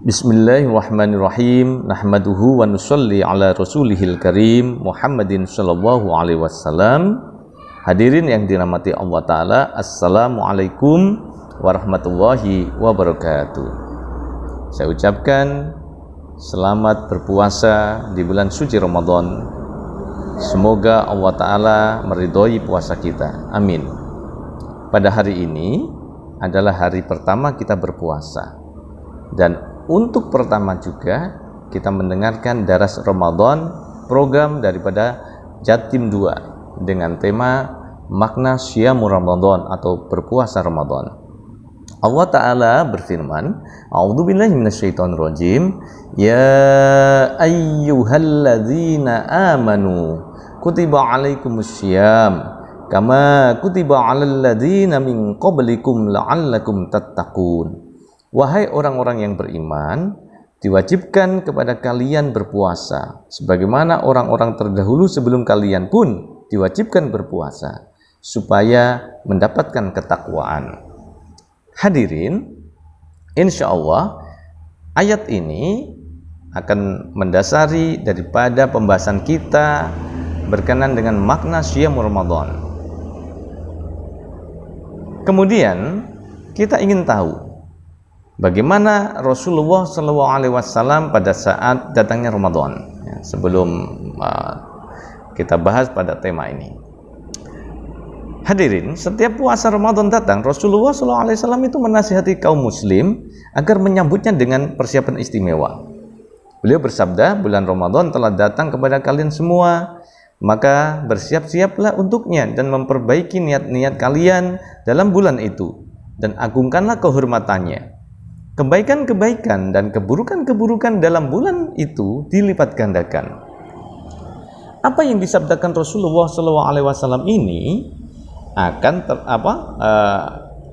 Bismillahirrahmanirrahim. Nahmaduhu wa nusalli ala rasulihil karim Muhammadin sallallahu alaihi wasallam. Hadirin yang dirahmati Allah Ta'ala, Assalamualaikum warahmatullahi wabarakatuh. Saya ucapkan selamat berpuasa di bulan suci Ramadan. Semoga Allah Ta'ala meridhoi puasa kita. Amin. Pada hari ini adalah hari pertama kita berpuasa. Dan untuk pertama juga kita mendengarkan Daras Ramadan, program daripada Jatim 2 dengan tema makna Syiamur Ramadan atau berpuasa Ramadan. Allah Ta'ala berfirman, A'udzubillahi minasyaitonirrajim, Ya ayyuhalladzina amanu kutiba alaikumussyiyam kama kutiba alal ladzina min qablikum la'allakum tattaqun. Wahai orang-orang yang beriman, diwajibkan kepada kalian berpuasa, sebagaimana orang-orang terdahulu sebelum kalian pun diwajibkan berpuasa, supaya mendapatkan ketakwaan. Hadirin, insya Allah ayat ini akan mendasari daripada pembahasan kita berkenaan dengan makna Syiam Ramadan. Kemudian kita ingin tahu bagaimana Rasulullah SAW pada saat datangnya Ramadan. Sebelum kita bahas pada tema ini, hadirin, setiap puasa Ramadan datang, Rasulullah SAW itu menasihati kaum muslim agar menyambutnya dengan persiapan istimewa. Beliau bersabda, bulan Ramadan telah datang kepada kalian semua, maka bersiap-siaplah untuknya dan memperbaiki niat-niat kalian dalam bulan itu, dan agungkanlah kehormatannya. Kebaikan-kebaikan dan keburukan-keburukan dalam bulan itu dilipat gandakan. Apa yang disabdakan Rasulullah SAW ini akan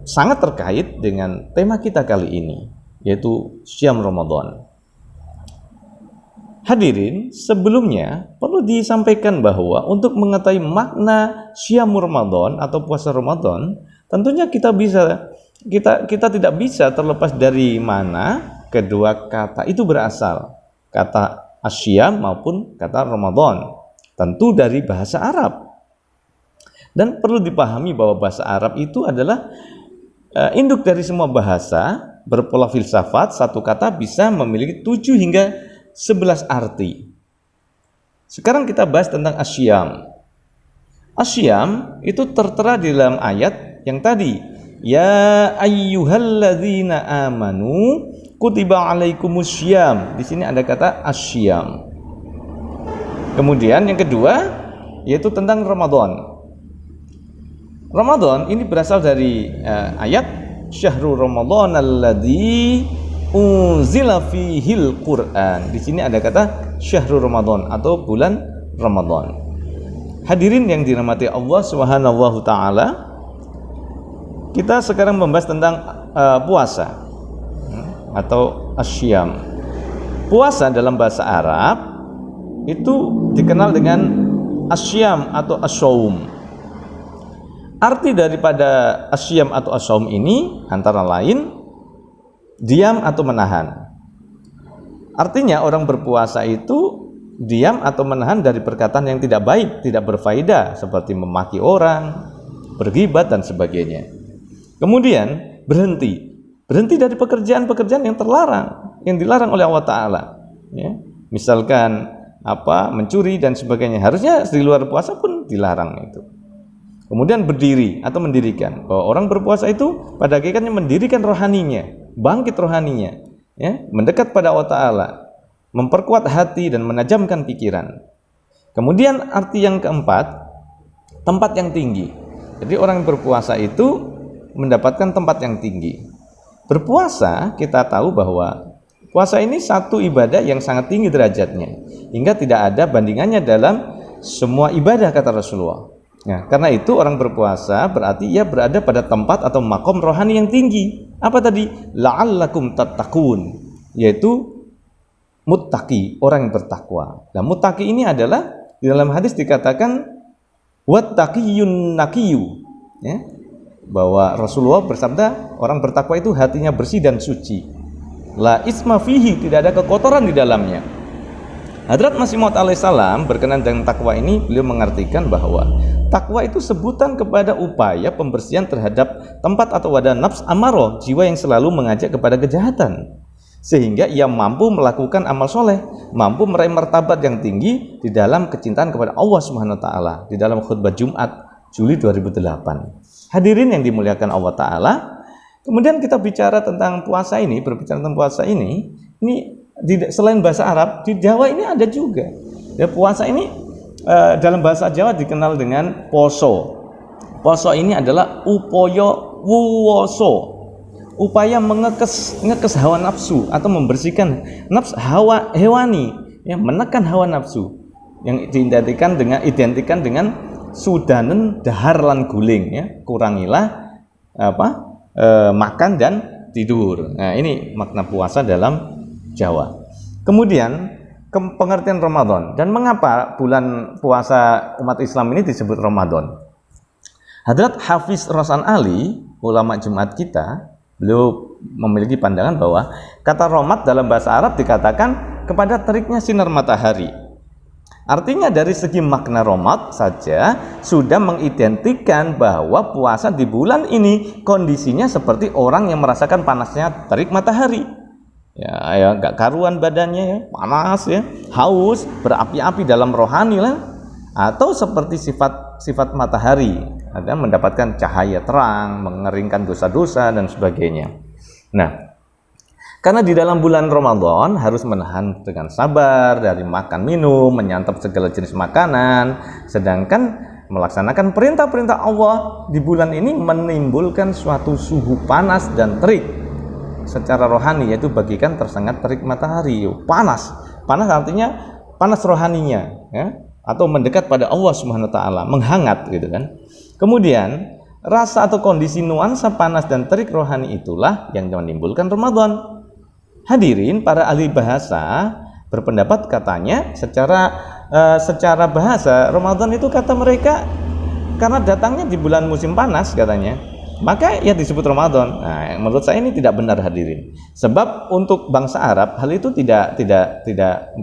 sangat terkait dengan tema kita kali ini, yaitu Syiam Ramadan. Hadirin, sebelumnya perlu disampaikan bahwa untuk mengetahui makna Syiam Ramadan atau puasa Ramadan, tentunya kita tidak bisa terlepas dari mana kedua kata itu berasal, kata asyam maupun kata Ramadan, tentu dari bahasa Arab. Dan perlu dipahami bahwa bahasa Arab itu adalah induk dari semua bahasa, berpola filsafat. Satu kata bisa memiliki 7 hingga 11 arti. Sekarang kita bahas tentang asyam. Asyam itu tertera di dalam ayat yang tadi, Ya ayyuhalladzina amanu kutiba alaikumussyiyam. Di sini ada kata asyam. Kemudian yang kedua yaitu tentang Ramadan. Ramadan ini berasal dari ayat Syahrul Ramadan alladzi unzila fihil Qur'an. Di sini ada kata Syahrul Ramadan atau bulan Ramadan. Hadirin yang dirahmati Allah Subhanahu wa taala, kita sekarang membahas tentang puasa atau asyam. Puasa dalam bahasa Arab itu dikenal dengan asyam atau asyaum. Arti daripada asyam atau asyaum ini antara lain diam atau menahan. Artinya orang berpuasa itu diam atau menahan dari perkataan yang tidak baik, tidak berfaedah, seperti memaki orang, berghibat dan sebagainya. Kemudian berhenti dari pekerjaan-pekerjaan yang terlarang, yang dilarang oleh Allah Ta'ala. Ya. Misalkan mencuri dan sebagainya, harusnya di luar puasa pun dilarang itu. Kemudian berdiri atau mendirikan. Bahwa orang berpuasa itu pada hakikatnya mendirikan rohaninya, bangkit rohaninya, ya, mendekat pada Allah Ta'ala, memperkuat hati dan menajamkan pikiran. Kemudian arti yang keempat, tempat yang tinggi. Jadi orang yang berpuasa itu mendapatkan tempat yang tinggi. Berpuasa, kita tahu bahwa puasa ini satu ibadah yang sangat tinggi derajatnya, hingga tidak ada bandingannya dalam semua ibadah, kata Rasulullah. Nah, karena itu orang berpuasa berarti ia berada pada tempat atau makom rohani yang tinggi. Apa tadi? La'allakum tattaqun, yaitu muttaqi, orang yang bertakwa. Nah, muttaqi ini adalah di dalam hadis dikatakan wattaqiyun naqiyu, ya, bahwa Rasulullah bersabda orang bertakwa itu hatinya bersih dan suci. La isma fihi, tidak ada kekotoran di dalamnya. Hadrat Masih Maud alaihissalam berkenaan dengan takwa ini, beliau mengartikan bahwa takwa itu sebutan kepada upaya pembersihan terhadap tempat atau wadah nafs amarah, jiwa yang selalu mengajak kepada kejahatan, sehingga ia mampu melakukan amal soleh, mampu meraih martabat yang tinggi di dalam kecintaan kepada Allah Subhanahu wa taala. Di dalam khutbah Jumat Juli 2008. Hadirin yang dimuliakan Allah taala, kemudian kita bicara tentang puasa ini, berbicara tentang puasa ini selain bahasa Arab, di Jawa ini ada juga. Ya, puasa ini dalam bahasa Jawa dikenal dengan poso. Poso ini adalah upaya wuwoso, upaya ngekes hawa nafsu atau membersihkan nafs hawa hewani, ya, menekan hawa nafsu yang diidentikan dengan sudanen dahar lan guling, ya, kurangilah makan dan tidur. Nah, ini makna puasa dalam Jawa. Kemudian pengertian Ramadan dan mengapa bulan puasa umat Islam ini disebut Ramadan. Hadrat Hafiz Rosan Ali, ulama Jumat kita, beliau memiliki pandangan bahwa kata Romad dalam bahasa Arab dikatakan kepada teriknya sinar matahari. Artinya dari segi makna Romad saja sudah mengidentikan bahwa puasa di bulan ini kondisinya seperti orang yang merasakan panasnya terik matahari. Ya, nggak karuan badannya, ya, panas, ya, haus, berapi-api dalam rohani lah, atau seperti sifat matahari, ada mendapatkan cahaya terang, mengeringkan dosa-dosa dan sebagainya. Nah, karena di dalam bulan Ramadan harus menahan dengan sabar dari makan minum, menyantap segala jenis makanan, sedangkan melaksanakan perintah-perintah Allah di bulan ini menimbulkan suatu suhu panas dan terik secara rohani, yaitu bagikan tersengat terik matahari. Panas artinya panas rohaninya, ya, atau mendekat pada Allah Subhanahu wa taala, menghangat gitu kan. Kemudian rasa atau kondisi nuansa panas dan terik rohani itulah yang menimbulkan Ramadan. Hadirin, para ahli bahasa berpendapat katanya secara bahasa Ramadan itu kata mereka karena datangnya di bulan musim panas katanya, maka ya disebut Ramadan. Nah, menurut saya ini tidak benar hadirin. Sebab untuk bangsa Arab hal itu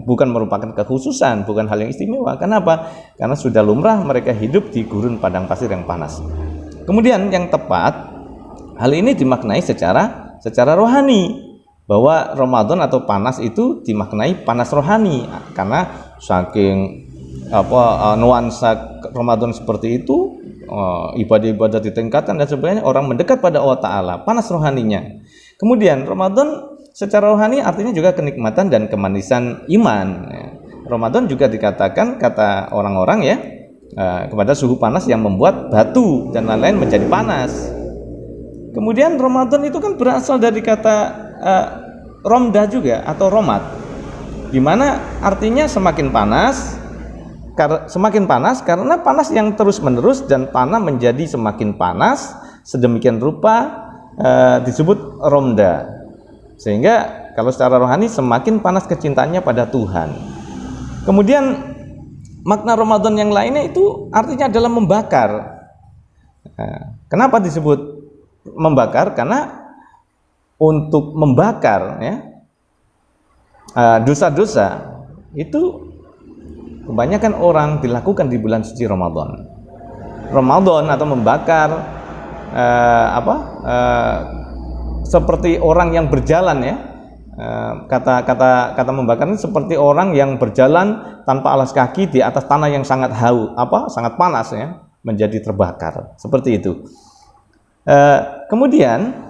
bukan merupakan kekhususan, bukan hal yang istimewa. Kenapa? Karena sudah lumrah mereka hidup di gurun padang pasir yang panas. Kemudian yang tepat, hal ini dimaknai secara rohani, bahwa Ramadan atau panas itu dimaknai panas rohani, karena saking nuansa Ramadan seperti itu, ibadah-ibadah ditingkatkan dan sebagainya, orang mendekat pada Allah Ta'ala, panas rohaninya. Kemudian Ramadan secara rohani artinya juga kenikmatan dan kemanisan iman. Ramadan juga dikatakan, kata orang-orang, ya, kepada suhu panas yang membuat batu dan lain-lain menjadi panas. Kemudian Ramadan itu kan berasal dari kata romda juga atau romat, dimana artinya semakin panas karena panas yang terus menerus dan panah menjadi semakin panas sedemikian rupa, disebut romda. Sehingga kalau secara rohani semakin panas kecintaannya pada Tuhan. Kemudian makna Ramadan yang lainnya itu artinya adalah membakar. Kenapa disebut membakar? Karena untuk membakar, ya, dosa-dosa itu kebanyakan orang dilakukan di bulan suci Ramadan. Ramadan atau membakar seperti orang yang berjalan, ya. Kata membakar ini seperti orang yang berjalan tanpa alas kaki di atas tanah yang sangat sangat panas, ya, menjadi terbakar. Seperti itu. Kemudian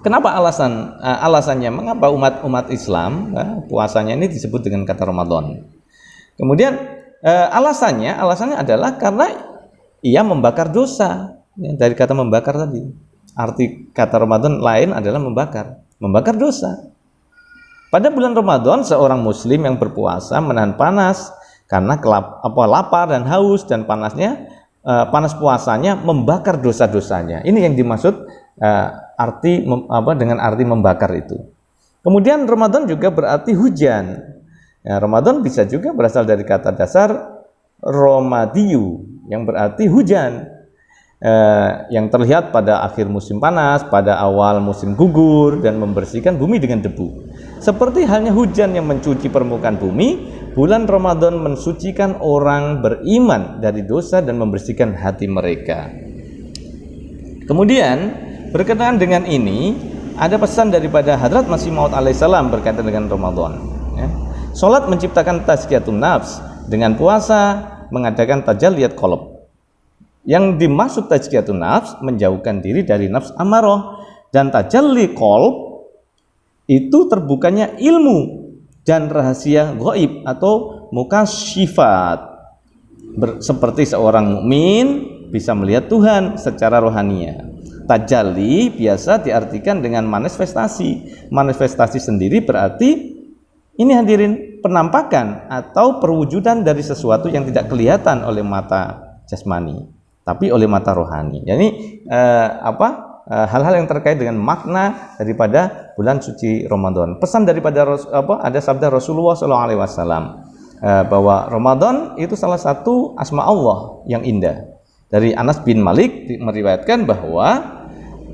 kenapa alasannya mengapa umat Islam puasanya ini disebut dengan kata Ramadan? Kemudian alasannya adalah karena ia membakar dosa, ya, dari kata membakar tadi. Arti kata Ramadan lain adalah membakar dosa. Pada bulan Ramadan seorang muslim yang berpuasa menahan panas karena lapar dan haus, dan panas puasanya membakar dosa-dosanya. Ini yang dimaksud dengan arti membakar itu. Kemudian Ramadan juga berarti hujan. Ya, Ramadan bisa juga berasal dari kata dasar romadiyu yang berarti hujan. yang terlihat pada akhir musim panas, pada awal musim gugur, dan membersihkan bumi dengan debu. Seperti halnya hujan yang mencuci permukaan bumi, bulan Ramadan mensucikan orang beriman dari dosa dan membersihkan hati mereka. Kemudian berkenaan dengan ini, ada pesan daripada Hadrat Masih Maud alaihissalam berkaitan dengan Ramadan. Salat menciptakan tazkiyatun nafs, dengan puasa mengadakan tajalliyat qalb. Yang dimaksud tazkiyatun nafs menjauhkan diri dari nafs amarah, dan tajalli qalb itu terbukanya ilmu dan rahasia ghaib atau mukasyifat. Seperti seorang mukmin bisa melihat Tuhan secara rohania. Tajalli biasa diartikan dengan manifestasi. Manifestasi sendiri berarti ini hadirin penampakan atau perwujudan dari sesuatu yang tidak kelihatan oleh mata jasmani, tapi oleh mata rohani. Jadi hal-hal yang terkait dengan makna daripada bulan suci Ramadan. Pesan daripada ada sabda Rasulullah SAW bahwa Ramadan itu salah satu asma Allah yang indah. Dari Anas bin Malik meriwayatkan bahwa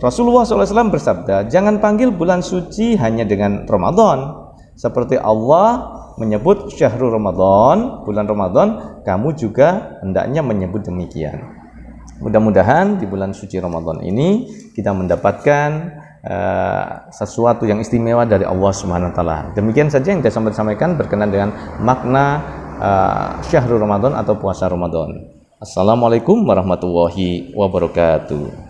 Rasulullah SAW bersabda, jangan panggil bulan suci hanya dengan Ramadan. Seperti Allah menyebut syahrul Ramadan, bulan Ramadan, kamu juga hendaknya menyebut demikian. Mudah-mudahan di bulan suci Ramadan ini kita mendapatkan sesuatu yang istimewa dari Allah Subhanahu wa taala. Demikian saja yang saya sampaikan berkenaan dengan makna syahrul Ramadan atau puasa Ramadan. Assalamualaikum warahmatullahi wabarakatuh.